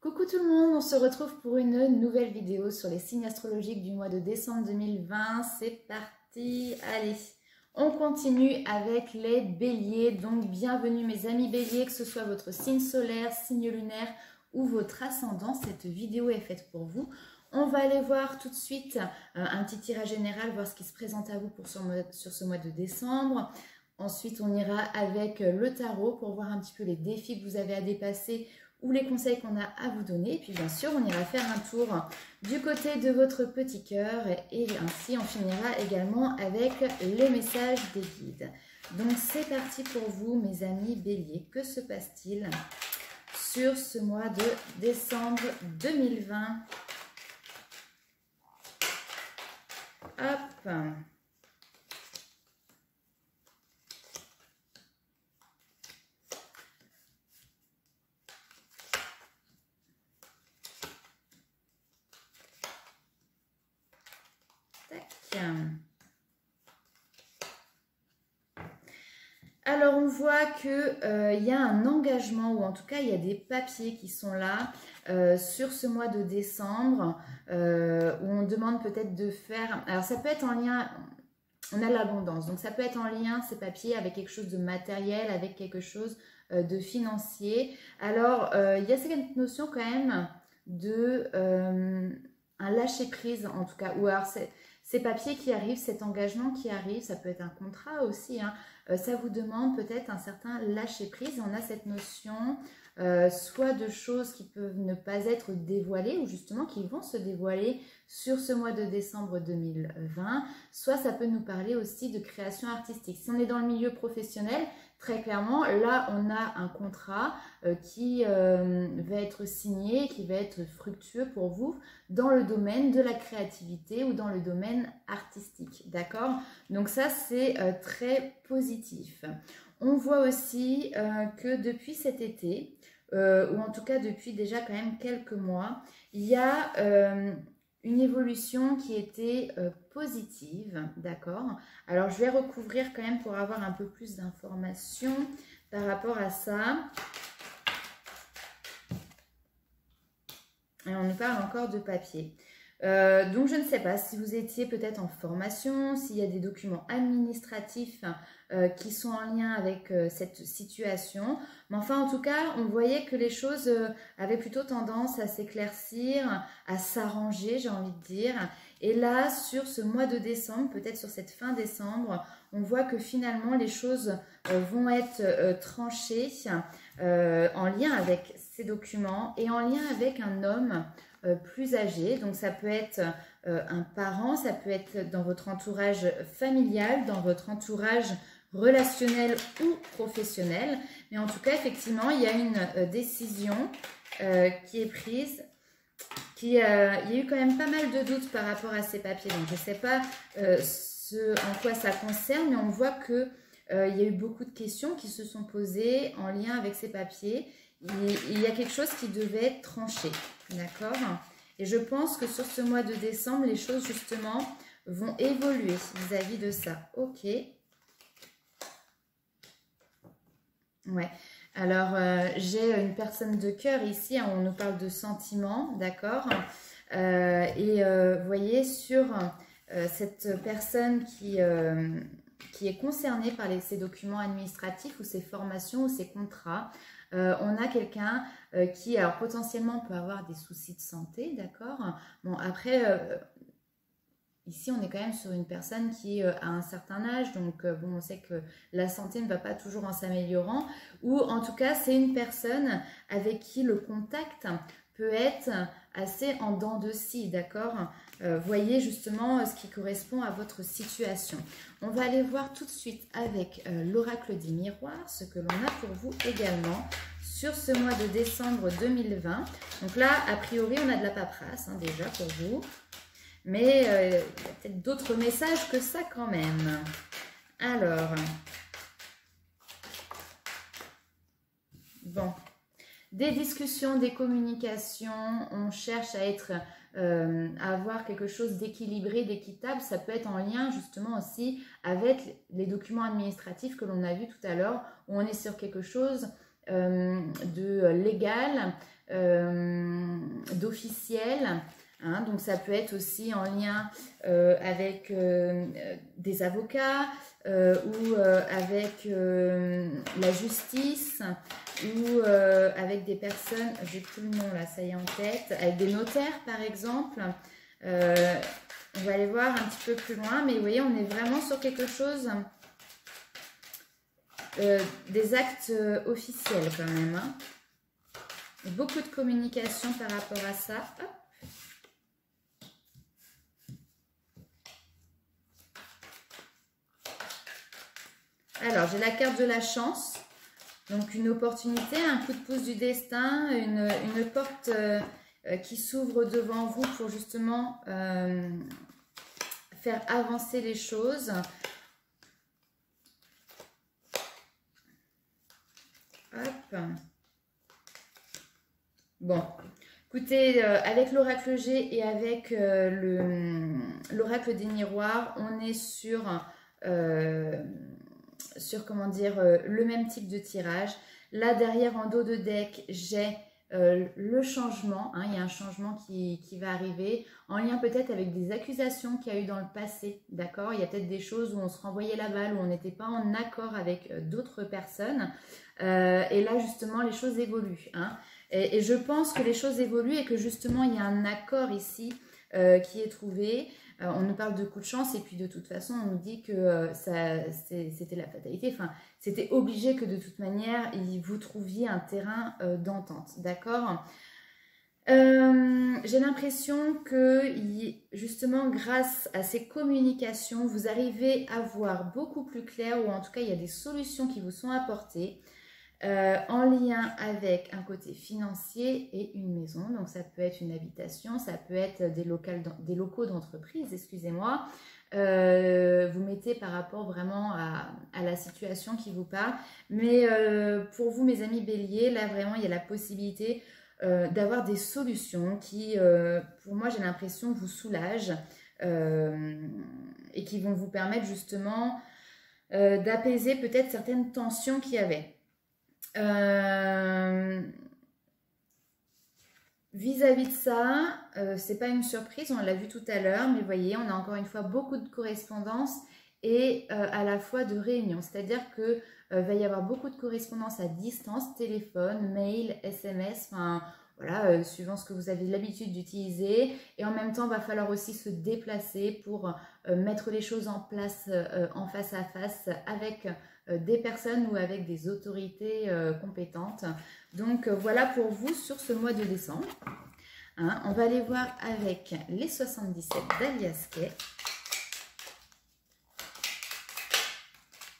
Coucou tout le monde, on se retrouve pour une nouvelle vidéo sur les signes astrologiques du mois de décembre 2020. C'est parti, allez, on continue avec les béliers. Donc bienvenue mes amis béliers, que ce soit votre signe solaire, signe lunaire ou votre ascendant, cette vidéo est faite pour vous. On va aller voir tout de suite un petit tirage général, voir ce qui se présente à vous pour sur ce mois de décembre. Ensuite, on ira avec le tarot pour voir un petit peu les défis que vous avez à dépasser ou les conseils qu'on a à vous donner. Et puis bien sûr, on ira faire un tour du côté de votre petit cœur et ainsi on finira également avec les messages des guides. Donc c'est parti pour vous mes amis béliers. Que se passe-t-il sur ce mois de décembre 2020? Hop. Alors on voit qu'il y a un engagement ou en tout cas il y a des papiers qui sont là sur ce mois de décembre où on demande peut-être de faire, alors ça peut être en lien, on a l'abondance, donc ça peut être en lien ces papiers avec quelque chose de matériel, avec quelque chose de financier. Alors il y a cette notion quand même de un lâcher prise en tout cas, ou alors ces papiers qui arrivent, cet engagement qui arrive, ça peut être un contrat aussi, hein, ça vous demande peut-être un certain lâcher prise. On a cette notion soit de choses qui peuvent ne pas être dévoilées ou justement qui vont se dévoiler sur ce mois de décembre 2020, soit ça peut nous parler aussi de création artistique. Si on est dans le milieu professionnel, très clairement, là on a un contrat qui va être signé, qui va être fructueux pour vous dans le domaine de la créativité ou dans le domaine artistique, d'accord? Donc ça c'est très positif. On voit aussi que depuis cet été, ou en tout cas depuis déjà quand même quelques mois, il y a une évolution qui était positive, d'accord? Alors je vais recouvrir quand même pour avoir un peu plus d'informations par rapport à ça. Et on nous parle encore de papier. Donc je ne sais pas si vous étiez peut-être en formation, s'il y a des documents administratifs qui sont en lien avec cette situation. Mais enfin, en tout cas, on voyait que les choses avaient plutôt tendance à s'éclaircir, à s'arranger, j'ai envie de dire. Et là, sur ce mois de décembre, peut-être sur cette fin décembre, on voit que finalement, les choses vont être tranchées en lien avec ces documents et en lien avec un homme plus âgé. Donc ça peut être un parent, ça peut être dans votre entourage familial, dans votre entourage relationnel ou professionnel. Mais en tout cas, effectivement, il y a une décision qui est prise. Il y a eu quand même pas mal de doutes par rapport à ces papiers. Donc je ne sais pas en quoi ça concerne, mais on voit que il y a eu beaucoup de questions qui se sont posées en lien avec ces papiers. Il y a quelque chose qui devait être tranché, d'accord? Et je pense que sur ce mois de décembre, les choses justement vont évoluer vis-à-vis de ça. Ok. Ouais. Alors, j'ai une personne de cœur ici, hein, on nous parle de sentiments, d'accord? Vous voyez, sur cette personne qui est concernée par ces documents administratifs ou ces formations ou ces contrats, on a quelqu'un qui, alors potentiellement, peut avoir des soucis de santé, d'accord? Bon, après, ici, on est quand même sur une personne qui a un certain âge, donc bon, on sait que la santé ne va pas toujours en s'améliorant, ou en tout cas, c'est une personne avec qui le contact peut être assez en dents de scie, d'accord? Voyez justement ce qui correspond à votre situation. On va aller voir tout de suite avec l'oracle des miroirs, ce que l'on a pour vous également sur ce mois de décembre 2020. Donc là, a priori, on a de la paperasse hein, déjà pour vous. Mais il y a peut-être d'autres messages que ça quand même. Alors, bon, des discussions, des communications, on cherche à avoir quelque chose d'équilibré, d'équitable. Ça peut être en lien justement aussi avec les documents administratifs que l'on a vu tout à l'heure, où on est sur quelque chose de légal, d'officiel. Hein, donc ça peut être aussi en lien avec des avocats ou avec la justice ou avec des personnes, j'ai plus le nom là, ça y est en tête, avec des notaires par exemple. On va aller voir un petit peu plus loin, mais vous voyez, on est vraiment sur quelque chose, des actes officiels quand même. Hein. Beaucoup de communication par rapport à ça. Hop. Alors, j'ai la carte de la chance. Donc, une opportunité, un coup de pouce du destin, une porte qui s'ouvre devant vous pour justement faire avancer les choses. Hop. Bon. Écoutez, avec l'oracle G et avec l'oracle des miroirs, on est sur comment dire, le même type de tirage. Là, derrière, en dos de deck, j'ai le changement. Hein, il y a un changement qui va arriver, en lien peut-être avec des accusations qu'il y a eu dans le passé. D'accord? Il y a peut-être des choses où on se renvoyait la balle, où on n'était pas en accord avec d'autres personnes. Et là, justement, les choses évoluent. Hein. Et je pense que les choses évoluent et que justement, il y a un accord ici qui est trouvé. On nous parle de coup de chance et puis de toute façon, on nous dit que c'était la fatalité. Enfin, c'était obligé que de toute manière, vous trouviez un terrain d'entente. D'accord ? J'ai l'impression que justement, grâce à ces communications, vous arrivez à voir beaucoup plus clair, ou en tout cas, il y a des solutions qui vous sont apportées. En lien avec un côté financier et une maison. Donc ça peut être une habitation, ça peut être des locaux d'entreprise, excusez-moi. Vous mettez par rapport vraiment à la situation qui vous parle. Mais pour vous, mes amis béliers, là vraiment, il y a la possibilité d'avoir des solutions qui, pour moi, j'ai l'impression, vous soulagent et qui vont vous permettre justement d'apaiser peut-être certaines tensions qu'il y avait. Vis-à-vis de ça, c'est pas une surprise, on l'a vu tout à l'heure, mais vous voyez, on a encore une fois beaucoup de correspondances et à la fois de réunions, c'est-à-dire que va y avoir beaucoup de correspondances à distance, téléphone, mail, SMS, enfin voilà, suivant ce que vous avez l'habitude d'utiliser, et en même temps, il va falloir aussi se déplacer pour mettre les choses en place en face à face avec des personnes ou avec des autorités compétentes. Donc voilà pour vous sur ce mois de décembre. Hein, on va aller voir avec les 77 d'Alias Kay.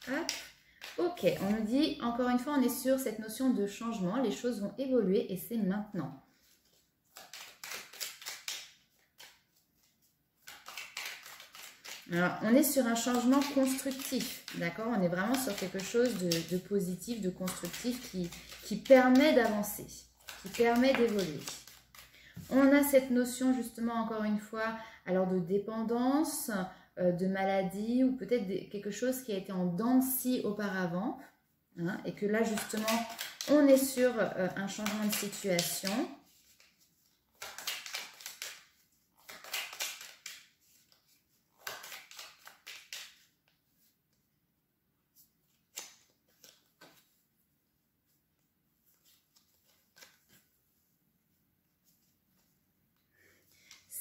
Hop. Ok, on nous dit, encore une fois, on est sur cette notion de changement. Les choses vont évoluer et c'est maintenant. Alors, on est sur un changement constructif, d'accord? On est vraiment sur quelque chose de positif, de constructif qui permet d'avancer, qui permet d'évoluer. On a cette notion justement, encore une fois, alors de dépendance, de maladie ou peut-être quelque chose qui a été en dents de scie auparavant. Hein, et que là, justement, on est sur un changement de situation.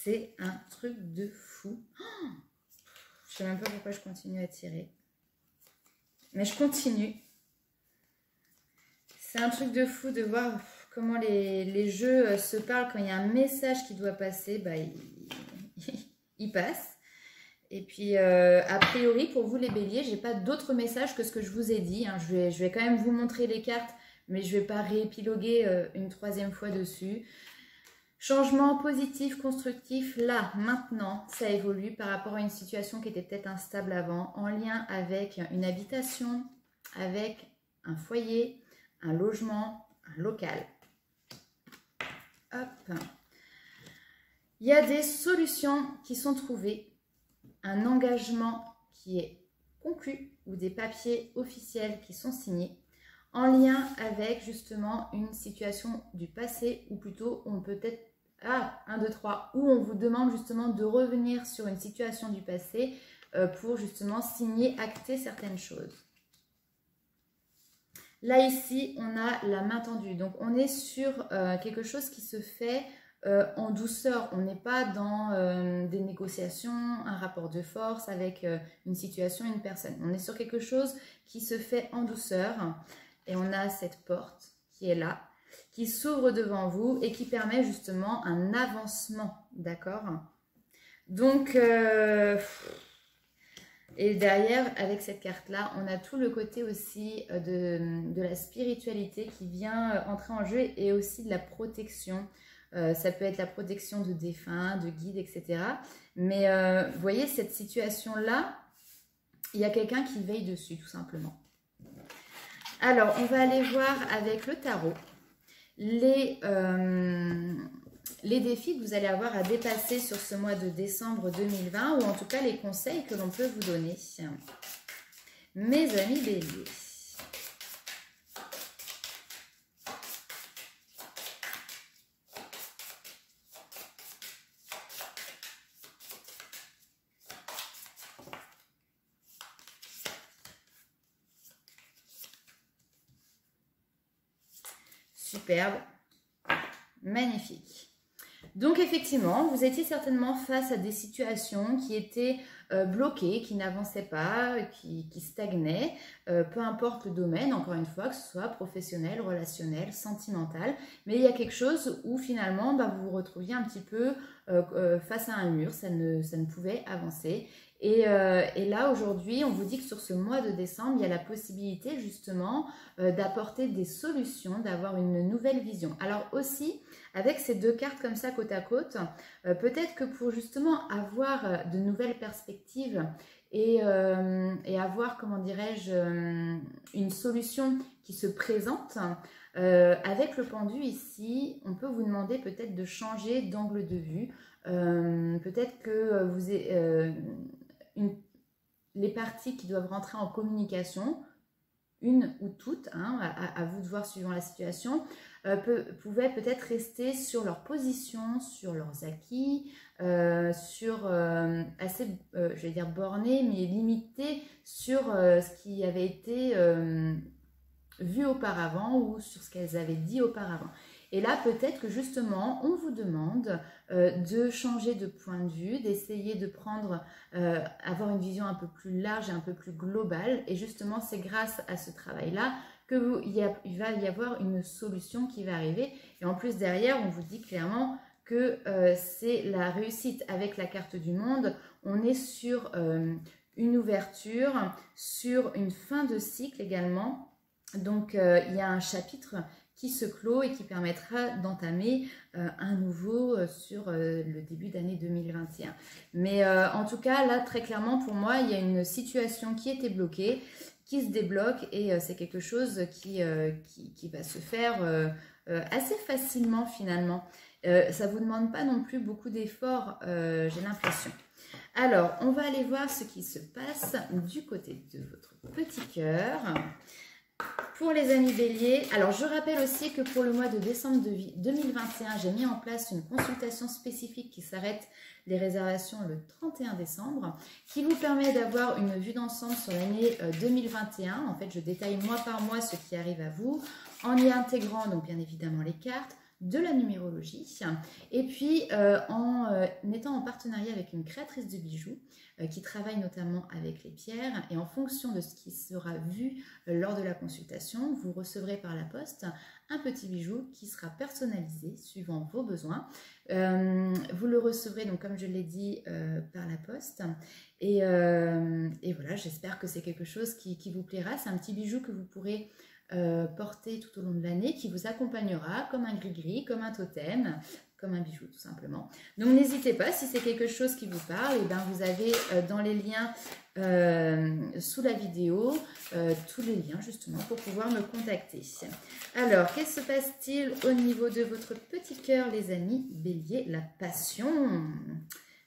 C'est un truc de fou. Oh, je ne sais même pas pourquoi je continue à tirer. Mais je continue. C'est un truc de fou de voir comment les jeux se parlent. Quand il y a un message qui doit passer, bah, il passe. Et puis, a priori, pour vous les béliers, je n'ai pas d'autre message que ce que je vous ai dit. Hein. Je vais quand même vous montrer les cartes, mais je ne vais pas réépiloguer une troisième fois dessus. Changement positif, constructif, là, maintenant, ça évolue par rapport à une situation qui était peut-être instable avant, en lien avec une habitation, avec un foyer, un logement, un local. Hop. Il y a des solutions qui sont trouvées, un engagement qui est conclu ou des papiers officiels qui sont signés. en lien avec justement une situation du passé, ou plutôt on peut être, 1, 2, 3, où on vous demande justement de revenir sur une situation du passé pour justement signer, acter certaines choses. Là ici, on a la main tendue, donc on est sur quelque chose qui se fait en douceur. On n'est pas dans des négociations, un rapport de force avec une situation, une personne. On est sur quelque chose qui se fait en douceur et on a cette porte qui est là, qui s'ouvre devant vous et qui permet justement un avancement, d'accord? Donc, et derrière, avec cette carte-là, on a tout le côté aussi de la spiritualité qui vient entrer en jeu et aussi de la protection. Ça peut être la protection de défunts, de guides, etc. Mais vous voyez, cette situation-là, il y a quelqu'un qui veille dessus, tout simplement. Alors, on va aller voir avec le tarot les défis que vous allez avoir à dépasser sur ce mois de décembre 2020, ou en tout cas les conseils que l'on peut vous donner. Mes amis béliers. Superbe, magnifique. Donc effectivement, vous étiez certainement face à des situations qui étaient bloquées, qui n'avançaient pas, qui stagnaient, peu importe le domaine, encore une fois, que ce soit professionnel, relationnel, sentimental, mais il y a quelque chose où finalement vous vous retrouviez un petit peu face à un mur, ça ne pouvait avancer. Et là, aujourd'hui, on vous dit que sur ce mois de décembre, il y a la possibilité justement d'apporter des solutions, d'avoir une nouvelle vision. Alors aussi, avec ces deux cartes comme ça, côte à côte, peut-être que pour justement avoir de nouvelles perspectives et avoir, comment dirais-je, une solution qui se présente, avec le pendu ici, on peut vous demander peut-être de changer d'angle de vue. Peut-être que vous êtes... les parties qui doivent rentrer en communication, une ou toutes, hein, à vous de voir suivant la situation, pouvaient peut-être rester sur leur position, sur leurs acquis, assez, je vais dire borné, mais limité sur ce qui avait été vu auparavant ou sur ce qu'elles avaient dit auparavant. Et là, peut-être que justement, on vous demande de changer de point de vue, d'essayer de prendre, avoir une vision un peu plus large et un peu plus globale. Et justement, c'est grâce à ce travail-là qu'il va y avoir une solution qui va arriver. Et en plus, derrière, on vous dit clairement que c'est la réussite. Avec la carte du monde, on est sur une ouverture, sur une fin de cycle également. Donc, il y a un chapitre qui se clôt et qui permettra d'entamer un nouveau sur le début d'année 2021. Mais en tout cas, là, très clairement, pour moi, il y a une situation qui était bloquée, qui se débloque et c'est quelque chose qui va se faire assez facilement finalement. Ça ne vous demande pas non plus beaucoup d'efforts, j'ai l'impression. Alors, on va aller voir ce qui se passe du côté de votre petit cœur. Pour les amis béliers, alors je rappelle aussi que pour le mois de décembre 2021, j'ai mis en place une consultation spécifique qui s'arrête les réservations le 31 décembre, qui vous permet d'avoir une vue d'ensemble sur l'année 2021. En fait, je détaille mois par mois ce qui arrive à vous, en y intégrant donc bien évidemment les cartes, de la numérologie, et puis en étant en partenariat avec une créatrice de bijoux qui travaille notamment avec les pierres, et en fonction de ce qui sera vu lors de la consultation, vous recevrez par la poste un petit bijou qui sera personnalisé suivant vos besoins. Vous le recevrez donc comme je l'ai dit par la poste, et voilà, j'espère que c'est quelque chose qui vous plaira. C'est un petit bijou que vous pourrez porter tout au long de l'année, qui vous accompagnera comme un gris-gris, comme un totem, comme un bijou tout simplement. Donc n'hésitez pas, si c'est quelque chose qui vous parle, et bien vous avez dans les liens sous la vidéo tous les liens justement pour pouvoir me contacter. Alors, qu'est-ce qui se passe-t-il au niveau de votre petit cœur les amis bélier? La passion,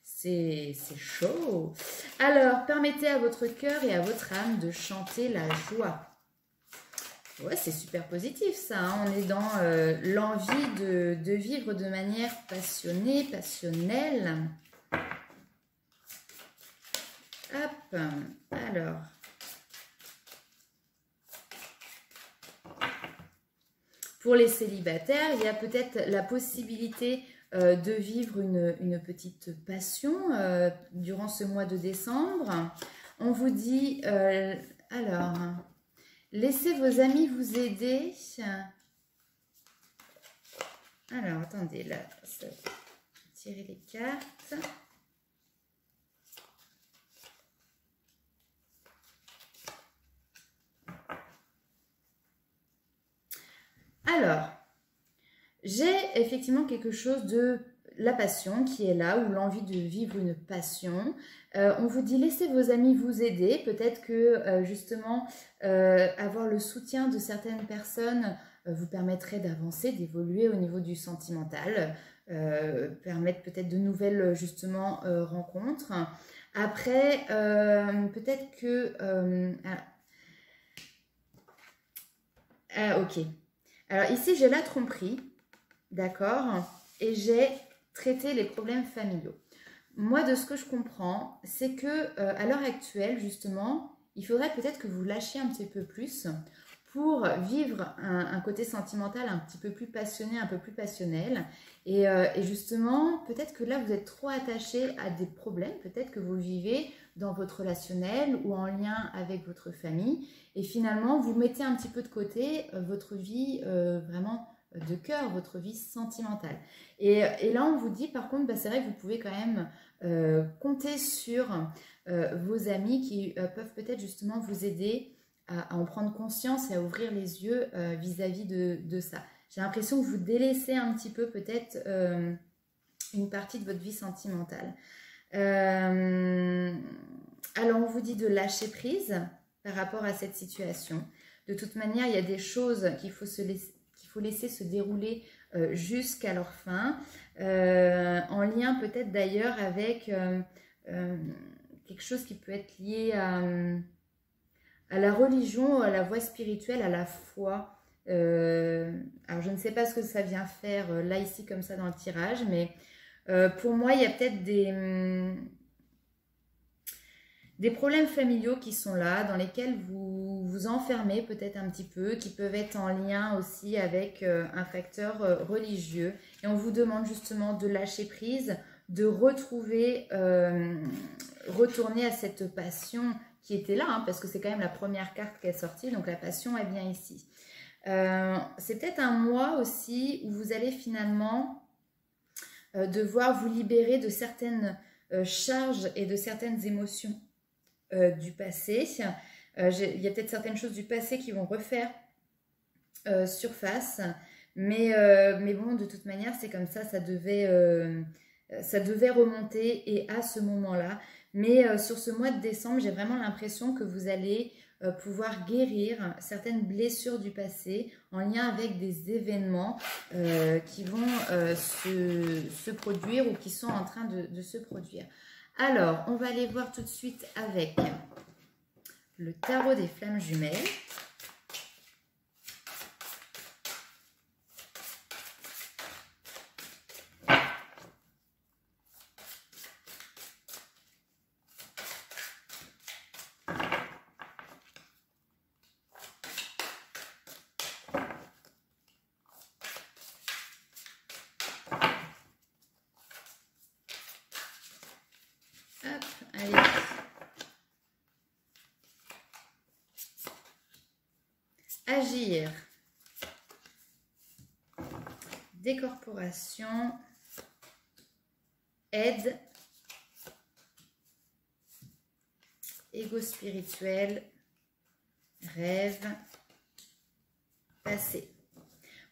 c'est chaud. Alors, permettez à votre cœur et à votre âme de chanter la joie. Ouais, c'est super positif ça, hein. On est dans l'envie de vivre de manière passionnée, passionnelle. Hop, alors. Pour les célibataires, il y a peut-être la possibilité de vivre une petite passion durant ce mois de décembre. On vous dit, alors, laissez vos amis vous aider. Alors, attendez, là, je vais tirer les cartes. Alors, j'ai effectivement quelque chose de la passion qui est là, ou l'envie de vivre une passion. On vous dit laissez vos amis vous aider. Peut-être que justement avoir le soutien de certaines personnes vous permettrait d'avancer, d'évoluer au niveau du sentimental, permettre peut-être de nouvelles justement rencontres. Après, peut-être que... ok. Alors ici, j'ai la tromperie, d'accord, et j'ai traité les problèmes familiaux. Moi, de ce que je comprends, c'est que à l'heure actuelle, justement, il faudrait peut-être que vous lâchiez un petit peu plus pour vivre un côté sentimental un petit peu plus passionné, un peu plus passionnel. Et justement, peut-être que là, vous êtes trop attaché à des problèmes, peut-être que vous vivez dans votre relationnel ou en lien avec votre famille. Et finalement, vous mettez un petit peu de côté votre vie vraiment de cœur, votre vie sentimentale. Et là, on vous dit, par contre, bah, c'est vrai que vous pouvez quand même compter sur vos amis qui peuvent peut-être justement vous aider à en prendre conscience et à ouvrir les yeux vis-à-vis de ça. J'ai l'impression que vous délaissez un petit peu peut-être une partie de votre vie sentimentale. Alors, on vous dit de lâcher prise par rapport à cette situation. De toute manière, il y a des choses qu'il faut laisser se dérouler jusqu'à leur fin, en lien peut-être d'ailleurs avec quelque chose qui peut être lié à la religion, à la voie spirituelle, à la foi. Alors, je ne sais pas ce que ça vient faire là, ici, comme ça, dans le tirage, mais pour moi, il y a peut-être des problèmes familiaux qui sont là, dans lesquels vous vous enfermez peut-être un petit peu, qui peuvent être en lien aussi avec un facteur religieux. Et on vous demande justement de lâcher prise, de retrouver, retourner à cette passion qui était là, hein, parce que c'est quand même la première carte qui est sortie, donc la passion est bien ici. C'est peut-être un mois aussi où vous allez finalement devoir vous libérer de certaines charges et de certaines émotions du passé. Il y a peut-être certaines choses du passé qui vont refaire surface, mais bon, de toute manière, c'est comme ça devait remonter et à ce moment-là. Mais sur ce mois de décembre, j'ai vraiment l'impression que vous allez pouvoir guérir certaines blessures du passé en lien avec des événements qui vont se produire ou qui sont en train de se produire. Alors, on va aller voir tout de suite avec le tarot des flammes jumelles. Agir, décorporation, aide, ego spirituel, rêve, passé.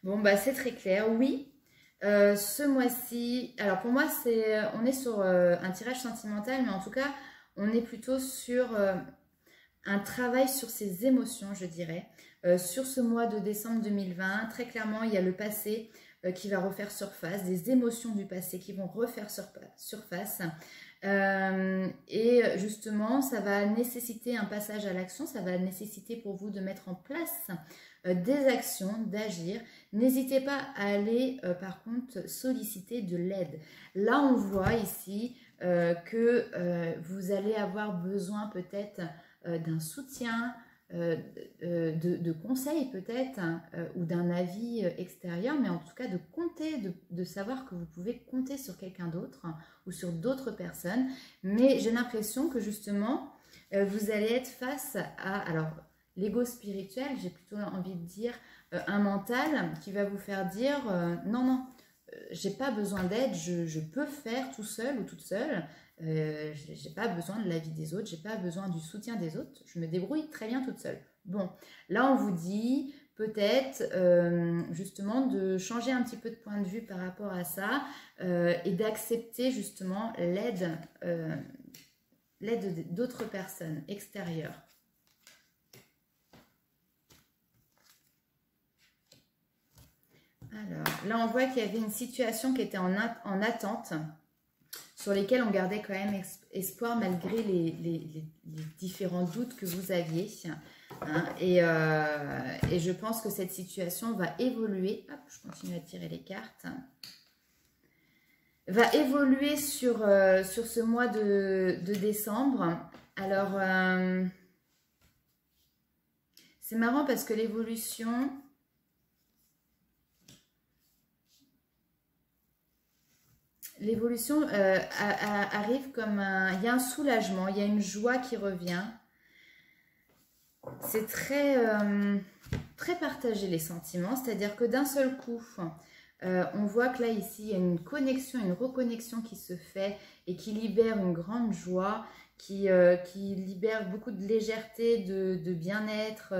Bon, bah c'est très clair, oui. Ce mois-ci, alors pour moi, on est sur un tirage sentimental, mais en tout cas, on est plutôt sur un travail sur ses émotions, je dirais. Sur ce mois de décembre 2020, très clairement, il y a le passé qui va refaire surface, des émotions du passé qui vont refaire surface. Et justement, ça va nécessiter un passage à l'action, ça va nécessiter pour vous de mettre en place des actions, d'agir. N'hésitez pas à aller, par contre, solliciter de l'aide. Là, on voit ici que vous allez avoir besoin peut-être d'un soutien, de conseils peut-être, ou d'un avis extérieur, mais en tout cas de compter, de savoir que vous pouvez compter sur quelqu'un d'autre ou sur d'autres personnes. Mais j'ai l'impression que justement, vous allez être face à, alors l'ego spirituel, j'ai plutôt envie de dire un mental qui va vous faire dire non, non, j'ai pas besoin d'aide, je peux faire tout seul ou toute seule. J'ai pas besoin de l'avis des autres, j'ai pas besoin du soutien des autres, je me débrouille très bien toute seule. Bon, là on vous dit peut-être justement de changer un petit peu de point de vue par rapport à ça et d'accepter justement l'aide d'autres personnes extérieures. Alors, là on voit qu'il y avait une situation qui était en attente, sur lesquels on gardait quand même espoir malgré les différents doutes que vous aviez. Hein, et je pense que cette situation va évoluer. Hop, je continue à tirer les cartes. Va évoluer sur ce mois de décembre. Alors, c'est marrant parce que l'évolution... L'évolution arrive comme il y a un soulagement, il y a une joie qui revient. C'est très, très partagé les sentiments, c'est-à-dire que d'un seul coup, on voit que là, ici, il y a une connexion, une reconnexion qui se fait et qui libère une grande joie, qui libère beaucoup de légèreté, de bien-être,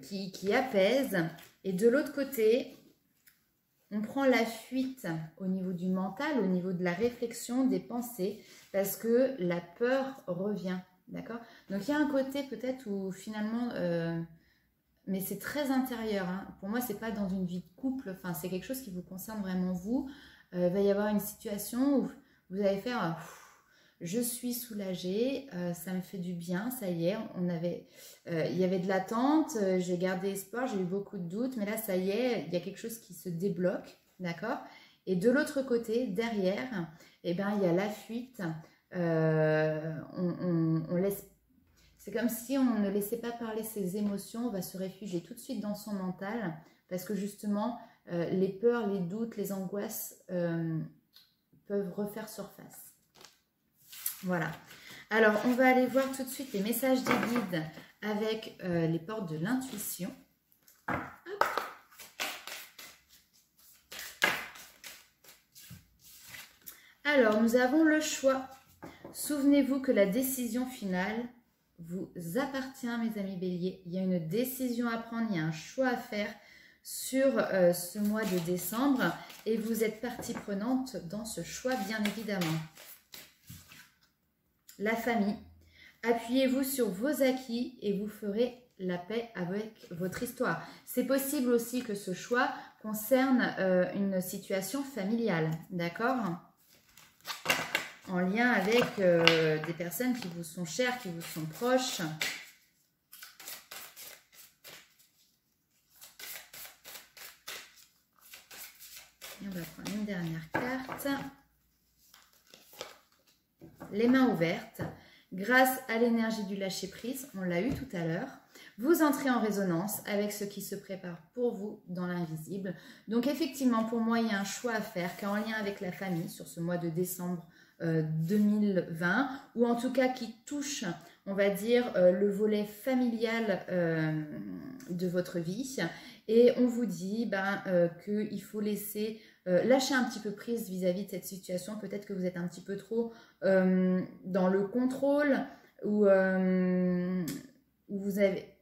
qui apaise. Et de l'autre côté... on prend la fuite au niveau du mental, au niveau de la réflexion, des pensées, parce que la peur revient, d'accord? Donc, il y a un côté peut-être où finalement, mais c'est très intérieur, hein. Pour moi, c'est pas dans une vie de couple, enfin, c'est quelque chose qui vous concerne vraiment vous. Il va y avoir une situation où vous allez faire... je suis soulagée, ça me fait du bien, ça y est, il y avait de l'attente, j'ai gardé espoir, j'ai eu beaucoup de doutes, mais là, ça y est, il y a quelque chose qui se débloque, d'accord? Et de l'autre côté, derrière, eh ben, il y a la fuite, on laisse... C'est comme si on ne laissait pas parler ses émotions, on va se réfugier tout de suite dans son mental, parce que justement, les peurs, les doutes, les angoisses peuvent refaire surface. Voilà. Alors, on va aller voir tout de suite les messages des guides avec les portes de l'intuition. Alors, nous avons le choix. Souvenez-vous que la décision finale vous appartient, mes amis béliers. Il y a une décision à prendre, il y a un choix à faire sur ce mois de décembre et vous êtes partie prenante dans ce choix, bien évidemment. La famille, appuyez-vous sur vos acquis et vous ferez la paix avec votre histoire. C'est possible aussi que ce choix concerne une situation familiale, d'accord? En lien avec des personnes qui vous sont chères, qui vous sont proches. Et on va prendre une dernière carte. Les mains ouvertes, grâce à l'énergie du lâcher-prise, on l'a eu tout à l'heure, vous entrez en résonance avec ce qui se prépare pour vous dans l'invisible. Donc effectivement, pour moi, il y a un choix à faire qui est en lien avec la famille sur ce mois de décembre 2020, ou en tout cas qui touche, on va dire, le volet familial de votre vie. Et on vous dit qu'il faut laisser... lâcher un petit peu prise vis-à-vis de cette situation. Peut-être que vous êtes un petit peu trop dans le contrôle ou vous avez...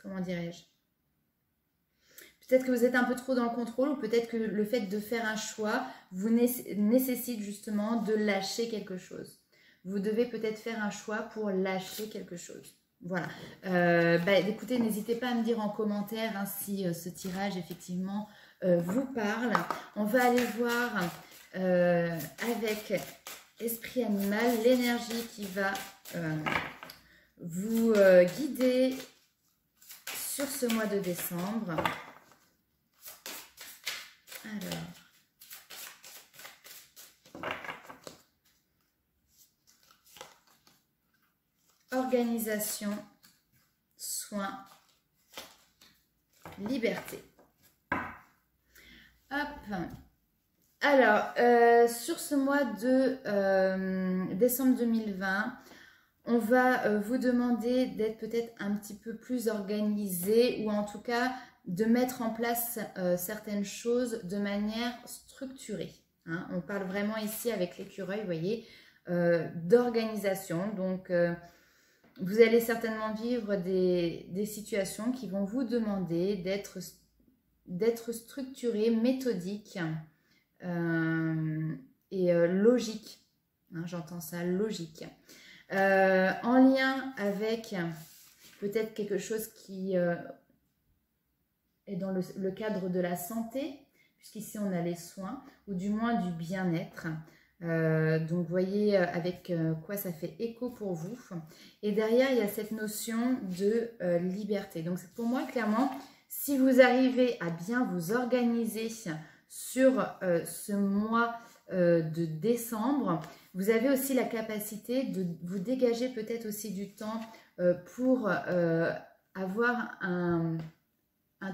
Comment dirais-je? Peut-être que vous êtes un peu trop dans le contrôle ou peut-être que le fait de faire un choix vous nécessite justement de lâcher quelque chose. Vous devez peut-être faire un choix pour lâcher quelque chose. Voilà. Écoutez, n'hésitez pas à me dire en commentaire hein, si ce tirage effectivement... vous parle. On va aller voir avec esprit animal, l'énergie qui va vous guider sur ce mois de décembre. Alors, organisation, soins, liberté. Hop. Alors, sur ce mois de décembre 2020, on va vous demander d'être peut-être un petit peu plus organisé ou en tout cas de mettre en place certaines choses de manière structurée. Hein. On parle vraiment ici avec l'écureuil, vous voyez, d'organisation. Donc, vous allez certainement vivre des situations qui vont vous demander d'être structuré, méthodique et logique. Hein, j'entends ça, logique. En lien avec peut-être quelque chose qui est dans le cadre de la santé, puisqu'ici on a les soins, ou du moins du bien-être. Donc vous voyez avec quoi ça fait écho pour vous. Et derrière il y a cette notion de liberté. Donc pour moi clairement, si vous arrivez à bien vous organiser sur ce mois de décembre, vous avez aussi la capacité de vous dégager peut-être aussi du temps pour avoir un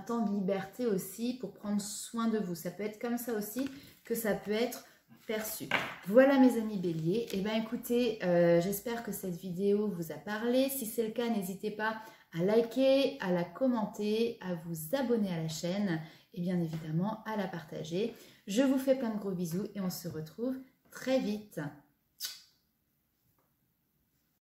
temps de liberté aussi, pour prendre soin de vous. Ça peut être comme ça aussi que ça peut être perçu. Voilà mes amis béliers. Et bien écoutez, j'espère que cette vidéo vous a parlé. Si c'est le cas, n'hésitez pas à liker, à la commenter, à vous abonner à la chaîne et bien évidemment à la partager. Je vous fais plein de gros bisous et on se retrouve très vite.